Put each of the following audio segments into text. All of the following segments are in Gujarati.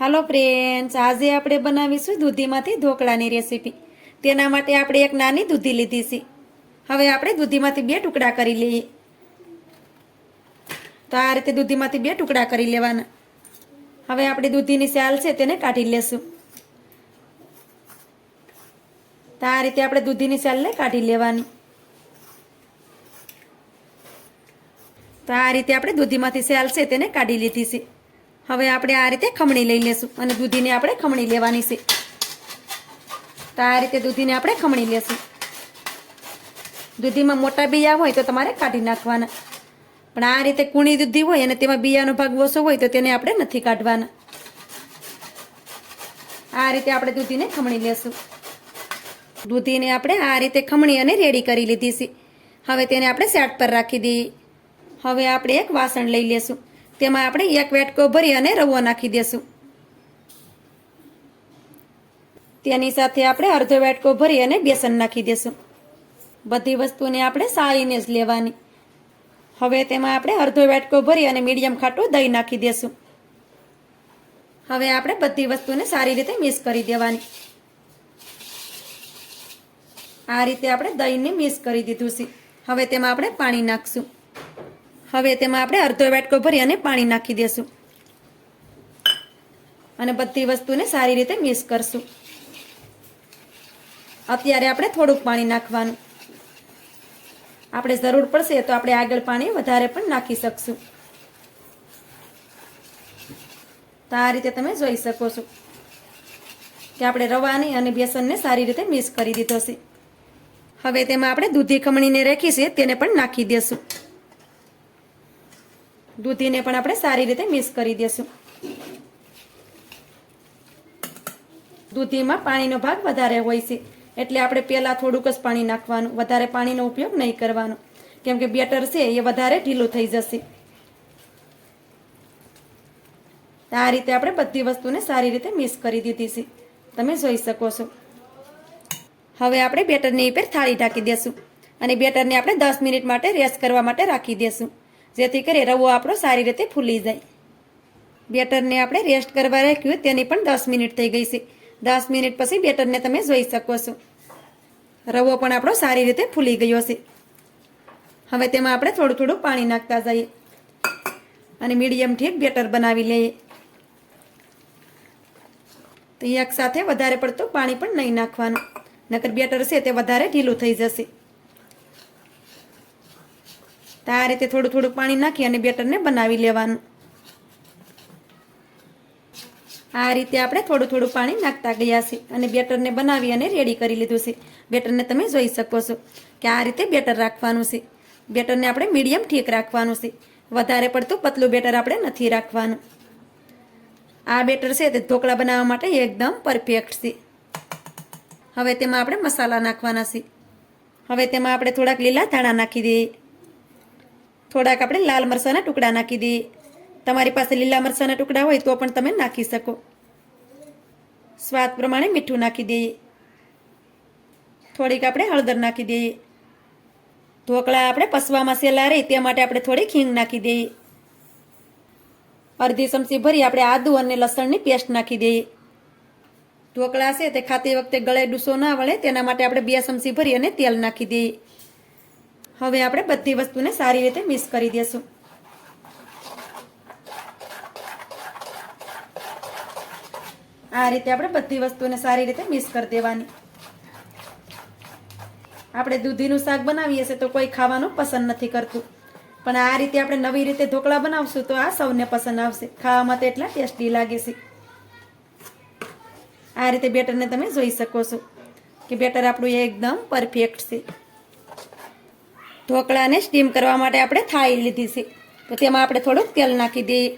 હાલો ફ્રેન્ડ્સ, આજે આપણે બનાવીશું દૂધીમાંથી ઢોકળાની રેસીપી। તેના માટે આપણે એક નાની દૂધી લીધી છે। હવે આપણે દૂધીમાંથી 2 ટુકડા કરી લઈએ। તો આ રીતે દૂધીમાંથી 2 ટુકડા કરી લેવાના। હવે આપણે દૂધીની છાલ છે તેને કાઢી લેશું। તો આ રીતે આપણે દૂધીની છાલને કાઢી લેવાની। તો આ રીતે આપણે દૂધીમાંથી છાલ છે તેને કાઢી લીધી છે। હવે આપણે આ રીતે ખમણી લઈ લેશું અને દૂધીને આપણે ખમણી લેવાની છે। તો આ રીતે દૂધીને આપણે ખમણી લેશું। દૂધીમાં મોટા બિયા હોય તો તમારે કાઢી નાખવાના, પણ આ રીતે કૂણી દૂધી હોય અને તેમાં બિયાનો ભાગ ઓછો હોય તો તેને આપણે નથી કાઢવાના। આ રીતે આપણે દૂધીને ખમણી લેશું। દૂધીને આપણે આ રીતે ખમણી અને રેડી કરી લીધી છે। હવે તેને આપણે સાઈડ પર રાખી દઈએ। હવે આપણે એક વાસણ લઈ લેશું। તેમાં આપણે 1 વાટકો ભરી અને રવો નાખી દેશું। તેની સાથે આપણે અડધો વાટકો ભરી અને બેસન નાખી દેશું। બધી વસ્તુને આપણે સાળીને જ લેવાની। હવે તેમાં આપણે અડધો વાટકો ભરી અને મીડિયમ ખાટું દહીં નાખી દેશું। હવે આપણે બધી વસ્તુને સારી રીતે મિક્સ કરી દેવાની। આ રીતે આપણે દહીંને મિક્સ કરી દીધું છે। હવે તેમાં આપણે પાણી નાખશું। હવે તેમાં આપણે અડધો વાટકો ભરી અને પાણી નાખી દેશું અને બધી વસ્તુને સારી રીતે મિક્સ કરશું। અત્યારે આપણે થોડુંક પાણી નાખવાનું, આપણે જરૂર પડશે તો આપણે આગળ પાણી વધારે પણ નાખી શકશું। તો આ રીતે તમે જોઈ શકો છો કે આપણે રવાની અને બેસનને સારી રીતે મિક્સ કરી દીધો છે। હવે તેમાં આપણે દૂધી ખમણીને રાખી છે તેને પણ નાખી દેશું। દૂધીને પણ આપણે સારી રીતે મિક્સ કરી દેશું। દૂધીમાં પાણીનો ભાગ વધારે હોય છે એટલે આપણે પહેલા થોડુંક જ પાણી નાખવાનું, વધારે પાણીનો ઉપયોગ નહીં કરવાનો, કેમ કે બેટર છે એ વધારે ઢીલું થઈ જશે। આ રીતે આપણે બધી વસ્તુને સારી રીતે મિક્સ કરી દીધી છે, તમે જોઈ શકો છો। હવે આપણે બેટરની ઉપર થાળી ઢાંકી દેશું અને બેટરને આપણે 10 મિનિટ માટે રેસ્ટ કરવા માટે રાખી દેશું, જેથી કરી રવો આપણો સારી રીતે ફૂલી જાય। બેટરને આપણે રેસ્ટ કરવા રાખ્યું તેની પણ 10 મિનિટ થઈ ગઈ છે। 10 મિનિટ પછી બેટરને તમે જોઈ શકો છો, રવો પણ આપણો સારી રીતે ફૂલી ગયો છે। હવે તેમાં આપણે થોડું થોડું પાણી નાખતા જઈએ અને મીડિયમ ઠીક બેટર બનાવી લઈએ। તો એક સાથે વધારે પડતું પાણી પણ નહીં નાખવાનું, નકર બેટર છે તે વધારે ઢીલું થઈ જશે। તો આ રીતે થોડું થોડું પાણી નાખી અને બેટરને બનાવી લેવાનું। આ રીતે આપણે થોડું થોડું પાણી નાખતા ગયા છે અને બેટરને બનાવી અને રેડી કરી લીધું છે। બેટરને તમે જોઈ શકો છો કે આ રીતે બેટર રાખવાનું છે। બેટરને આપણે મીડિયમ ઠીક રાખવાનું છે, વધારે પડતું પતલું બેટર આપણે નથી રાખવાનું। આ બેટર છે તે ઢોકળા બનાવવા માટે એકદમ પરફેક્ટ છે। હવે તેમાં આપણે મસાલા નાખવાના છે। હવે તેમાં આપણે થોડાક લીલા ધાણા નાખી દઈએ, થોડાક આપણે લાલ મરચાંના ટુકડા નાખી દઈએ। તમારી પાસે લીલા મરચાંના ટુકડા હોય તો પણ તમે નાખી શકો। સ્વાદ પ્રમાણે મીઠું નાખી દઈએ, થોડીક આપણે હળદર નાખી દઈએ। ઢોકળા આપણે પસવામાં સહેલા રહે તે માટે આપણે થોડીક હિંગ નાખી દઈએ। અડધી ચમચી ભરી આપણે આદુ અને લસણની પેસ્ટ નાખી દઈએ। ઢોકળા છે તે ખાતી વખતે ગળે ડૂસો ના વળે તેના માટે આપણે 2 ચમચી ભરી અને તેલ નાખી દઈએ। હવે આપણે બધી વસ્તુને સારી રીતે મિક્સ કરી દેશું। આ રીતે આપણે બધી વસ્તુને સારી રીતે મિક્સ કરી દેવાની। આપણે દૂધીનું શાક બનાવીએ છીએ તો કોઈ ખાવાનું પસંદ નથી કરતું, પણ આ રીતે આપણે નવી રીતે ઢોકળા બનાવશું તો આ સૌને પસંદ આવશે, ખાવામાં તો એટલા ટેસ્ટી લાગે છે। આ રીતે બેટરને તમે જોઈ શકો છો કે બેટર આપણું એકદમ પરફેક્ટ છે। ઢોકળાને સ્ટીમ કરવા માટે આપણે થાળી લીધી છે, તો તેમાં આપણે થોડુંક તેલ નાખી દઈએ।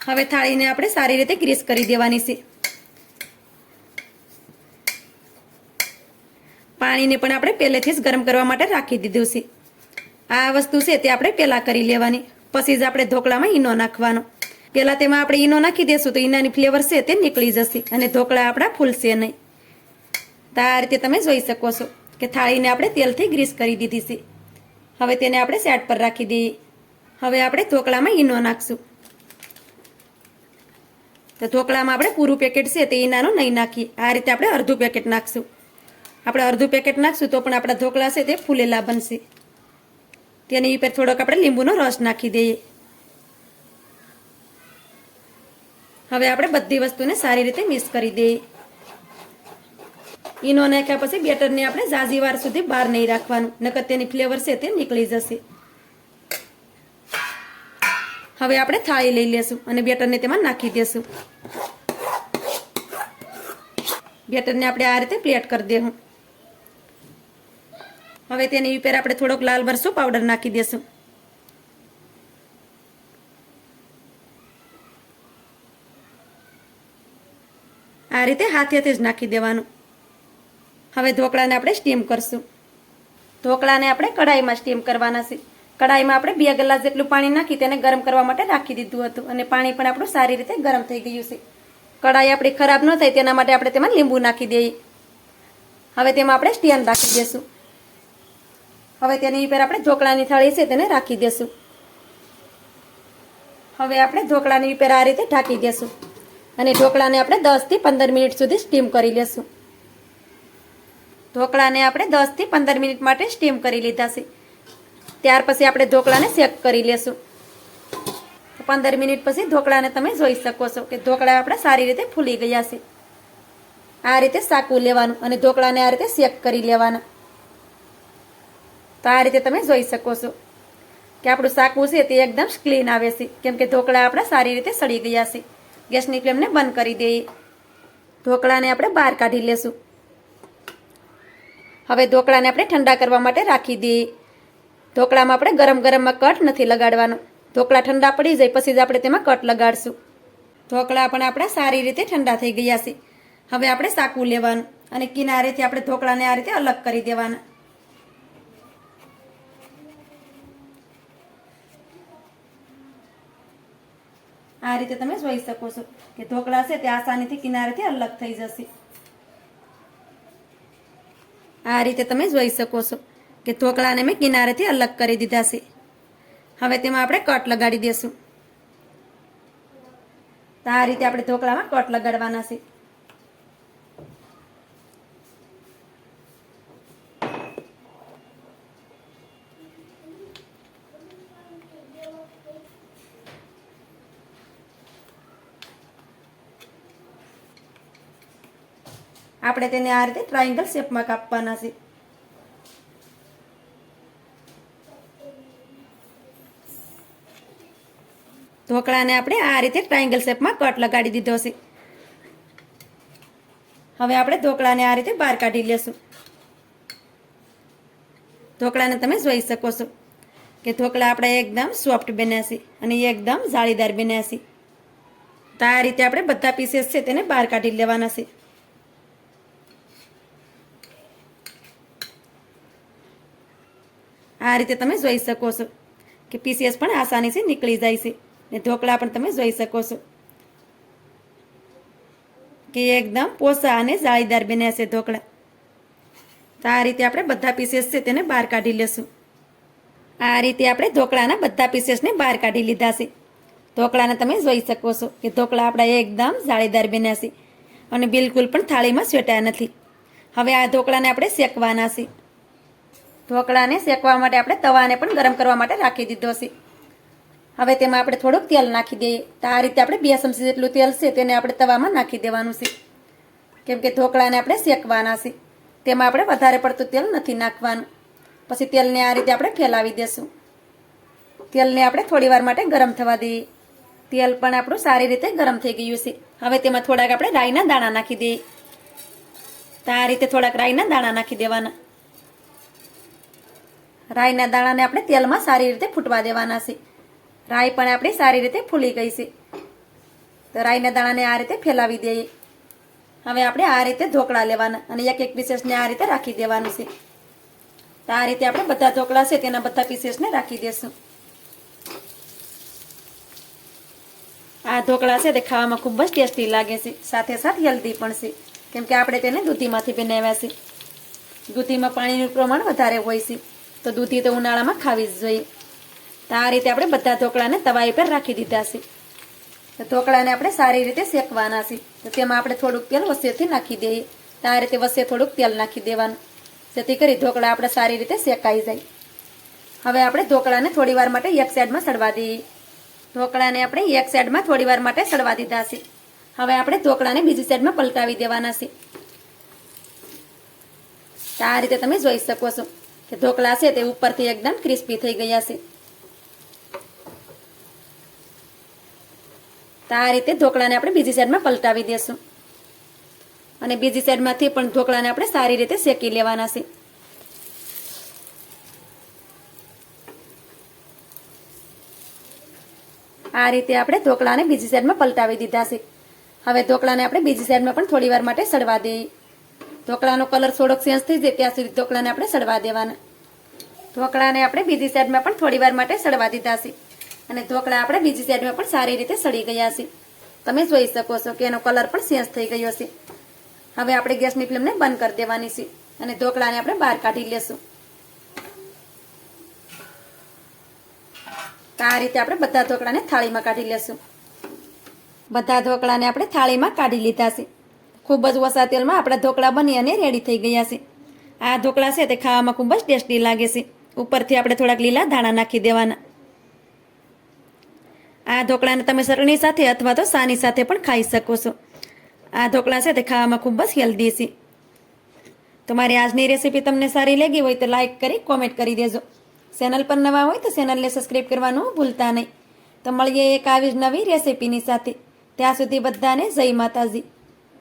હવે થાળીને આપણે સારી રીતે ગ્રીસ કરી દેવાની છે। પાણીને પણ આપણે પહેલેથી જ ગરમ કરવા માટે રાખી દીધું છે। આ વસ્તુ છે તે આપણે પહેલાં કરી લેવાની, પછી જ આપણે ઢોકળામાં ઈનો નાખવાનો। પહેલાં તેમાં આપણે ઈનો નાખી દઈશું તો ઈનાની ફ્લેવર છે તે નીકળી જશે અને ઢોકળા આપણા ફૂલશે નહીં। તો આ રીતે તમે જોઈ શકો છો કે થાળીને આપણે તેલથી ગ્રીસ કરી દીધી છે। હવે તેને આપણે સાઈડ પર રાખી દઈએ। હવે આપણે ઢોકળામાં ઈનો નાખશું। તો ઢોકળામાં આપણે પૂરું પેકેટ છે તે ઈનાનું નહીં નાખીએ, આ રીતે આપણે અડધું પેકેટ નાખશું. આપણે અડધું પેકેટ નાખશું તો પણ આપણા ઢોકળા છે તે ફૂલેલા બનશે. તેની ઉપર થોડોક આપણે લીંબુનો રસ નાખી દઈએ. હવે આપણે બધી વસ્તુને સારી રીતે મિક્સ કરી દઈએ. ઈનો નાખ્યા પછી બેટરને આપણે ઝાઝી વાર સુધી બહાર નહીં રાખવાનું, નકર તેની ફ્લેવર છે તે નીકળી જશે. હવે આપણે થાળી લઈ લેશું અને બેટરને તેમાં નાખી દેશું. બેટરને આપણે આ રીતે પ્લેટ કરી દેવું. હવે તેની ઉપર આપણે થોડોક લાલ મરચું પાવડર નાખી દેશું. આ રીતે હાથેથી જ નાખી દેવાનું. હવે ઢોકળાને આપણે સ્ટીમ કરશું. ઢોકળાને આપણે કઢાઈમાં સ્ટીમ કરવાના છે. કઢાઈમાં આપણે 2 ગ્લાસ જેટલું પાણી નાખી તેને ગરમ કરવા માટે રાખી દીધું હતું અને પાણી પણ આપણું સારી રીતે ગરમ થઈ ગયું છે. કઢાઈ આપણી ખરાબ ન થાય તેના માટે આપણે તેમાં લીંબુ નાખી દઈએ. હવે તેમાં આપણે સ્ટેન્ડ રાખી દઈશું. હવે તેની ઉપર આપણે ઢોકળાની થાળી છે તેને રાખી દઈશું. હવે આપણે ઢોકળાની ઉપર આ રીતે ઢાંકી દઈશું અને ઢોકળાને આપણે 10 થી 15 મિનિટ સુધી સ્ટીમ કરી લેશું. ઢોકળાને આપણે 10 થી 15 મિનિટ માટે સ્ટીમ કરી લીધા છે. ત્યાર પછી આપણે ઢોકળાને શેક કરી લેશું. 15 મિનિટ પછી ઢોકળાને તમે જોઈ શકો છો કે ઢોકળા આપણા સારી રીતે ફૂલી ગયા છે. આ રીતે સાકું લેવાનું અને ઢોકળાને આ રીતે શેક કરી લેવાના. તો આ રીતે તમે જોઈ શકો છો કે આપણું સાકું છે તે એકદમ ક્લીન આવે છે, કેમ કે ઢોકળા આપણા સારી રીતે સડી ગયા છે. ગેસની ફ્લેમને બંધ કરી દઈએ. ઢોકળાને આપણે બહાર કાઢી લેશું. હવે ઢોકળાને આપણે ઠંડા કરવા માટે રાખી દઈએ. ઢોકળામાં આપણે ગરમ ગરમમાં કટ નથી લગાડવાનો. ઢોકળા ઠંડા પડી જાય પછી જ આપણે તેમાં કટ લગાડશું. ઢોકળા પણ આપણા સારી રીતે ઠંડા થઈ ગયા છે. હવે આપણે સાકું લેવાનું અને કિનારેથી આપણે ઢોકળાને આ રીતે અલગ કરી દેવાના. આ રીતે તમે જોઈ શકો છો કે ઢોકળા છે તે આસાનીથી કિનારેથી અલગ થઈ જશે. આ રીતે તમે જોઈ શકો છો કે ઢોકળાને મેં કિનારેથી અલગ કરી દીધા છે. હવે તેમાં આપણે કટ લગાડી દેશું. તો આ રીતે આપણે ઢોકળામાં કટ લગાડવાના છે. આપણે તેને આ રીતે ટ્રાયેંગલ શેપમાં કાપવાના છે. ઢોકળાને આપણે આ રીતે ટ્રાયેંગલ શેપમાં કટ લગાડી દીધો છે. હવે આપણે ઢોકળાને આ રીતે બહાર કાઢી લેશું. ઢોકળાને તમે જોઈ શકો છો કે ઢોકળા આપણા એકદમ સોફ્ટ બન્યા છે અને એકદમ જાળીદાર બન્યા છે. તો આ રીતે આપણે બધા પીસીસ છે તેને બહાર કાઢી લેવાના છે. આ રીતે તમે જોઈ શકો છો કે પીસીએસ પણ આસાનીથી નીકળી જાય છે ને ઢોકળા પણ તમે જોઈ શકો છો કે એકદમ પોસા અને જાળીદાર બન્યા છે ઢોકળા. તો આ રીતે આપણે બધા પીસીસ છે તેને બહાર કાઢી લેશું. આ રીતે આપણે ઢોકળાના બધા પીસીસને બહાર કાઢી લીધા છે. ઢોકળાને તમે જોઈ શકો છો કે ઢોકળા આપણા એકદમ જાળીદાર બન્યા છે અને બિલકુલ પણ થાળીમાં સ્વેટાયા નથી. હવે આ ઢોકળાને આપણે શેકવાના છે. ઢોકળાને શેકવા માટે આપણે તવાને પણ ગરમ કરવા માટે રાખી દીધો છે. હવે તેમાં આપણે થોડુંક તેલ નાખી દઈએ. તો આ રીતે આપણે 2 ચમચી જેટલું તેલ છે તેને આપણે તવામાં નાખી દેવાનું છે, કેમ કે ઢોકળાને આપણે શેકવાના છે. તેમાં આપણે વધારે પડતું તેલ નથી નાખવાનું. પછી તેલને આ રીતે આપણે ફેલાવી દેશું. તેલને આપણે થોડી વાર માટે ગરમ થવા દઈએ. તેલ પણ આપણું સારી રીતે ગરમ થઈ ગયું છે. હવે તેમાં થોડાક આપણે રાઈના દાણા નાખી દઈએ. તો આ રીતે થોડાક રાઈના દાણા નાખી દેવાના. રાઈના દાણાને આપણે તેલમાં સારી રીતે ફૂટવા દેવાના છે. રાઈ પણ આપણી સારી રીતે ફૂલી ગઈ છે. તો રાઈના દાણાને આ રીતે ફેલાવી દઈએ. હવે આપણે આ રીતે ઢોકળા લેવાના અને એક એક પીસેસને આ રીતે રાખી દેવાનું છે. તો આ રીતે આપણે બધા ઢોકળા છે તેના બધા પીસેસને રાખી દેશું. આ ઢોકળા છે તે ખાવામાં ખૂબ જ ટેસ્ટી લાગે છે, સાથે સાથે હેલ્ધી પણ છે, કેમ કે આપણે તેને દૂધીમાંથી બનાવ્યા છે. દૂધીમાં પાણીનું પ્રમાણ વધારે હોય છે, તો દૂધી તો ઉનાળામાં ખાવી જ જોઈએ. તો આ રીતે આપણે બધા ઢોકળાને તવા ઉપર રાખી દીધા છે. તો ઢોકળાને આપણે સારી રીતે શેકવાના છે. તો તેમાં આપણે થોડુંક તેલ વસેથી નાખી દઈએ. તો આ રીતે વસે થોડુંક તેલ નાખી દેવાનું, જેથી કરી ઢોકળા આપણે સારી રીતે શેકાઈ જાય. હવે આપણે ઢોકળાને થોડી વાર માટે એક સાઈડમાં સડવા દઈએ. ઢોકળાને આપણે એક સાઈડમાં થોડી વાર માટે સડવા દીધા છે. હવે આપણે ઢોકળાને બીજી સાઈડમાં પલટાવી દેવાના છે. તો આ રીતે તમે જોઈ શકો છો કે ઢોકળા છે તે ઉપરથી એકદમ ક્રિસ્પી થઈ ગયા છે. તો આ રીતે ઢોકળાને આપણે બીજી સાઈડમાં પલટાવી દેશું અને બીજી સાઈડમાંથી પણ ઢોકળાને આપણે સારી રીતે શેકી લેવાના છે. આ રીતે આપણે ઢોકળાને બીજી સાઈડમાં પલટાવી દીધા છે. હવે ઢોકળાને આપણે બીજી સાઈડમાં પણ થોડી વાર માટે સડવા દઈએ. ઢોકળાનો કલર થોડોક ચેન્જ થઈ જાય ત્યાં સુધી ઢોકળાને આપણે સડવા દેવાના. ઢોકળાને આપણે બીજી સાઈડમાં પણ થોડી વાર માટે સડવા દીધા છે અને ઢોકળા આપણે બીજી સાઈડમાં પણ સારી રીતે સડી ગયા છે. તમે જોઈ શકો છો કે એનો કલર પણ ચેન્જ થઈ ગયો છે. હવે આપણે ગેસની ફ્લેમને બંધ કરી દેવાની છે અને ઢોકળાને આપણે બહાર કાઢી લેશું. તો આ રીતે આપણે બધા ઢોકળાને થાળીમાં કાઢી લેશું. બધા ઢોકળાને આપણે થાળીમાં કાઢી લીધા છે. ખૂબ જ ઓછા તેલમાં આપણા ઢોકળા બની અને રેડી થઈ ગયા છે. આ ઢોકળા છે તે ખાવામાં ખૂબ જ ટેસ્ટી લાગે છે. ઉપરથી આપણે થોડાક લીલા ધાણા નાખી દેવાના. આ ઢોકળાને તમે ચટણી સાથે અથવા તો સાની સાથે પણ ખાઈ શકો છો. આ ઢોકળા છે તે ખાવામાં ખૂબ જ હેલ્ધી છે. તો મારી આજની રેસીપી તમને સારી લાગી હોય તો લાઈક કરી કોમેન્ટ કરી દેજો. ચેનલ પર નવા હોય તો ચેનલને સબસ્ક્રાઈબ કરવાનું ભૂલતા નહીં. તો મળીએ એક આવી જ નવી રેસીપીની સાથે. ત્યાં સુધી બધાને જય માતાજી.